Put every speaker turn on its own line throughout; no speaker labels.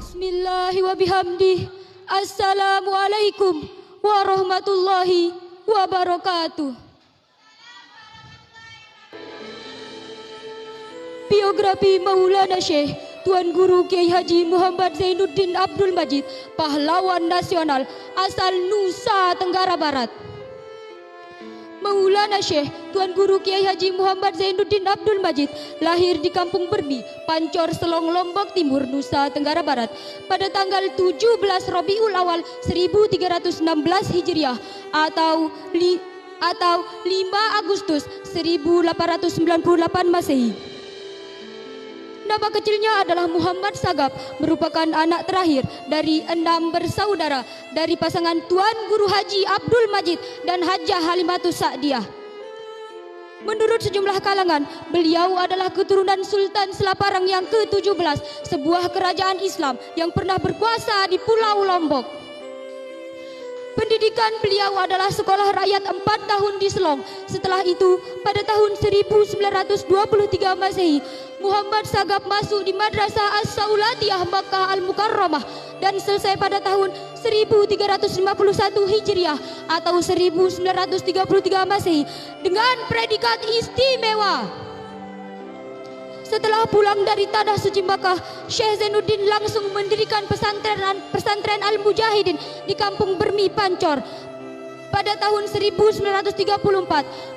Bismillahi wa bihamdih. Assalamualaikum warahmatullahi wabarakatuh. Biografi Maulana Syekh Tuan Guru Kiai Haji Muhammad Zainuddin Abdul Majid, pahlawan nasional asal Nusa Tenggara Barat. Maulana Syekh Tuan Guru Kiai Haji Muhammad Zainuddin Abdul Majid lahir di Kampung Bermi, Pancor Selong, Lombok Timur, Nusa Tenggara Barat pada tanggal 17 Rabiul Awal 1316 Hijriah atau 5 Agustus 1898 Masehi. Nama kecilnya adalah Muhammad Sagap, merupakan anak terakhir dari 6 bersaudara dari pasangan Tuan Guru Haji Abdul Majid dan Hajah Halimatus Sa'diyah. Menurut sejumlah kalangan, beliau adalah keturunan Sultan Selaparang yang ke-17, sebuah kerajaan Islam yang pernah berkuasa di Pulau Lombok. Pendidikan beliau adalah sekolah rakyat 4 tahun di Selong. Setelah itu, pada tahun 1923 Masehi, Muhammad Sagap masuk di Madrasah As-Saulatiyah Makkah Al-Mukarramah dan selesai pada tahun 1351 Hijriah atau 1933 Masehi dengan predikat istimewa. Setelah pulang dari Tanah Suci Makkah, Syekh Zainuddin langsung mendirikan pesantren Al-Mujahidin di Kampung Bermi, Pancor pada tahun 1934.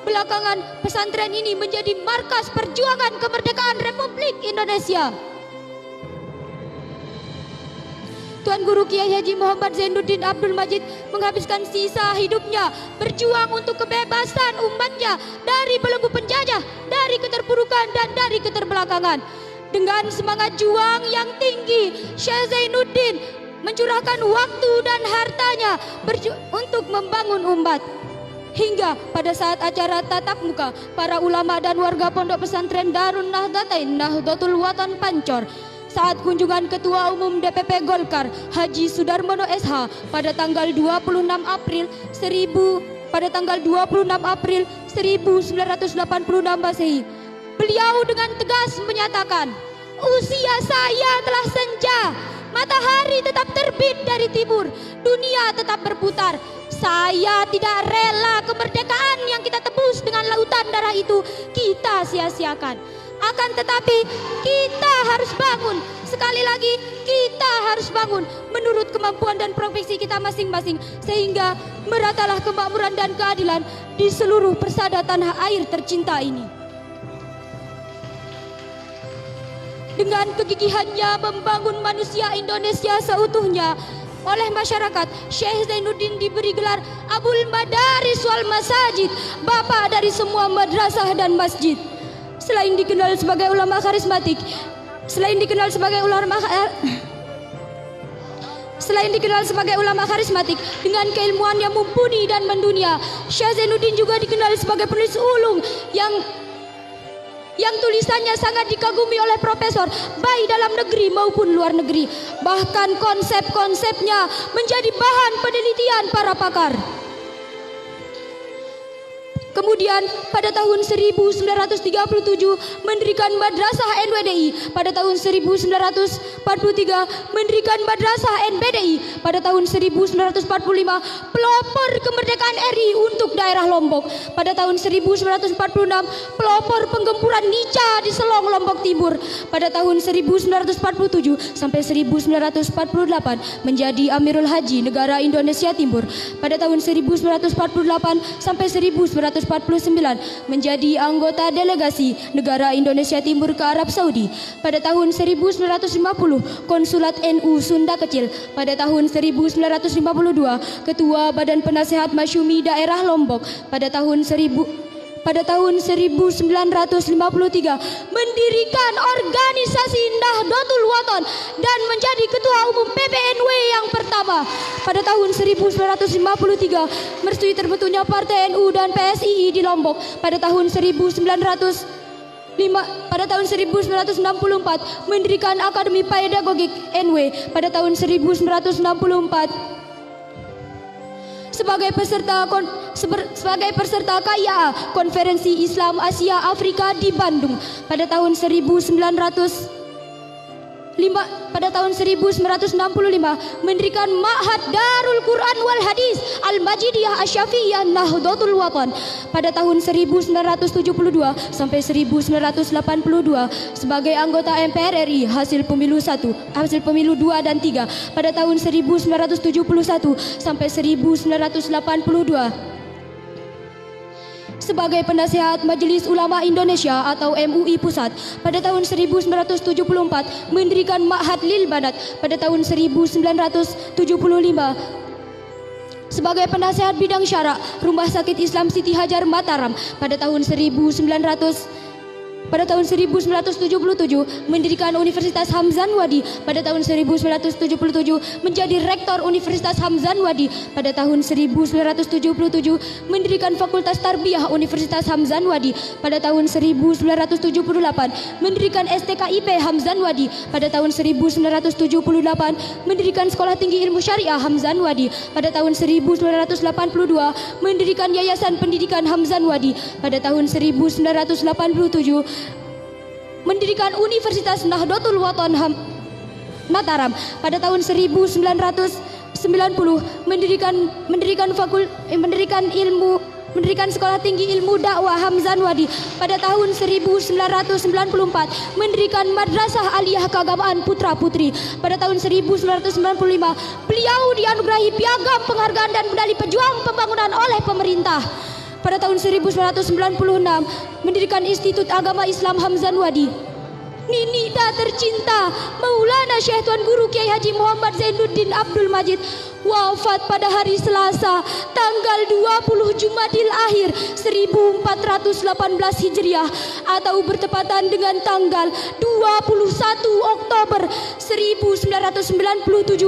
Belakangan pesantren ini menjadi markas perjuangan kemerdekaan Republik Indonesia. Tuan Guru Kiai Haji Muhammad Zainuddin Abdul Majid menghabiskan sisa hidupnya berjuang untuk kebebasan umatnya dari belenggu penjajah, dari keterpurukan dan dari keterbelakangan. Dengan semangat juang yang tinggi, Syekh Zainuddin mencurahkan waktu dan hartanya untuk membangun umat. Hingga pada saat acara tatap muka, para ulama dan warga pondok pesantren Darun Nahdlatain Nahdlatul Watan Pancor saat kunjungan Ketua Umum DPP Golkar Haji Sudarmono SH pada tanggal 26 April 1986 Masehi. Beliau dengan tegas menyatakan, "Usia saya telah senja, matahari tetap terbit dari timur, dunia tetap berputar. Saya tidak rela kemerdekaan yang kita tebus dengan lautan darah itu kita sia-siakan. Akan tetapi kita harus bangun. Sekali lagi kita harus bangun menurut kemampuan dan profesi kita masing-masing, sehingga meratalah kemakmuran dan keadilan di seluruh persada tanah air tercinta ini." Dengan kegigihannya membangun manusia Indonesia seutuhnya oleh masyarakat, Syekh Zainuddin diberi gelar Abul Madaris wal Masajid, bapak dari semua madrasah dan masjid. Selain dikenal sebagai ulama karismatik, dengan keilmuan yang mumpuni dan mendunia, Syekh Zainuddin juga dikenal sebagai penulis ulung yang tulisannya sangat dikagumi oleh profesor baik dalam negeri maupun luar negeri. Bahkan konsep-konsepnya menjadi bahan penelitian para pakar. Kemudian pada tahun 1937 mendirikan Madrasah NWDI, pada tahun 1943 mendirikan Madrasah NBDI, pada tahun 1945 pelopor kemerdekaan RI untuk daerah Lombok, pada tahun 1946 pelopor penggempuran Nica di Selong, Lombok Timur, pada tahun 1947 sampai 1948 menjadi Amirul Haji Negara Indonesia Timur, pada tahun 1948 sampai 1949 menjadi anggota delegasi negara Indonesia Timur ke Arab Saudi. Pada tahun 1950 Konsulat NU Sunda Kecil. Pada tahun 1952 Ketua Badan Penasehat Masyumi Daerah Lombok. Pada tahun 1953 mendirikan organisasi Nahdlatul Watan dan menjadi Ketua Umum PBNW yang pertama. Pada tahun 1953 merestui terbentuknya Partai NU dan PSII di Lombok. Pada tahun 1964 mendirikan Akademi Pedagogik NW. Pada tahun 1964 sebagai peserta KIA Konferensi Islam Asia Afrika di Bandung. Pada tahun 1965 pada tahun 1965 mendirikan Ma'had Darul Quran wal Hadis Al-Majidiyah Asy-Syafi'iyah Nahdlatul Watan. Pada tahun 1972 sampai 1982 sebagai anggota MPR RI hasil pemilu 2 dan 3 pada tahun 1971 sampai 1982 sebagai penasehat Majelis Ulama Indonesia atau MUI Pusat. Pada tahun 1974 mendirikan Ma'had Lil Banat. Pada tahun 1975 sebagai penasehat bidang syarak Rumah Sakit Islam Siti Hajar Mataram. Pada tahun 1977 mendirikan Universitas Hamzan Wadi. Pada tahun 1977 menjadi Rektor Universitas Hamzan Wadi. Pada tahun 1977 mendirikan Fakultas Tarbiyah Universitas Hamzan Wadi. Pada tahun 1978 mendirikan STKIP Hamzan Wadi. Pada tahun 1978 mendirikan Sekolah Tinggi Ilmu Syariah Hamzan Wadi. Pada tahun 1982 mendirikan Yayasan Pendidikan Hamzan Wadi. Pada tahun 1987 mendirikan Universitas Nahdlatul Watan Mataram. Pada tahun 1990 mendirikan Sekolah Tinggi Ilmu Dakwah Hamzan Wadi. Pada tahun 1994 mendirikan Madrasah Aliyah Keagamaan Putra Putri. Pada tahun 1995 beliau dianugerahi Piagam Penghargaan dan Medali Pejuang Pembangunan oleh pemerintah. Pada tahun 1996 mendirikan Institut Agama Islam Hamzan Wadi. Ninida tercinta Maulana Syekh Tuan Guru Kiai Haji Muhammad Zainuddin Abdul Majid wafat pada hari Selasa tanggal 20 Jumadil Akhir 1418 Hijriah atau bertepatan dengan tanggal 21 Oktober 1997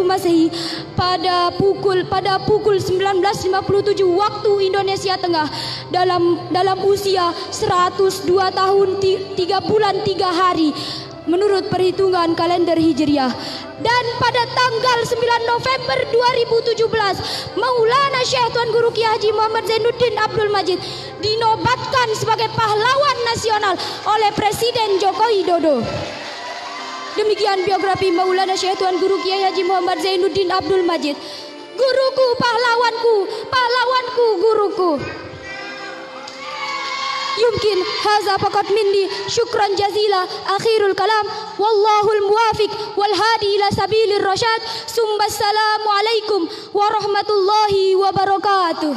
Masehi pada pukul 19.57 waktu Indonesia Tengah dalam usia 102 tahun 3 bulan 3 hari menurut perhitungan kalender Hijriah. Dan pada tanggal 9 November 2017 Maulana Syekh Tuan Guru Kiai Haji Muhammad Zainuddin Abdul Majid dinobatkan sebagai pahlawan nasional oleh Presiden Joko Widodo. Demikian biografi Maulana Syekh Tuan Guru Kiai Haji Muhammad Zainuddin Abdul Majid. Guruku, pahlawanku, pahlawanku, guruku. Yumkin haza faqat minni syukran jazila akhirul kalam wallahul muwafiq wal hadi ila sabilir rasyad summa assalamu alaikum warahmatullahi wabarakatuh.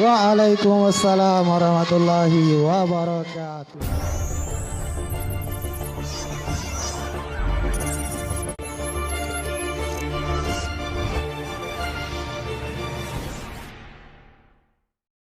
Waalaikumsalam warahmatullahi wabarakatuh.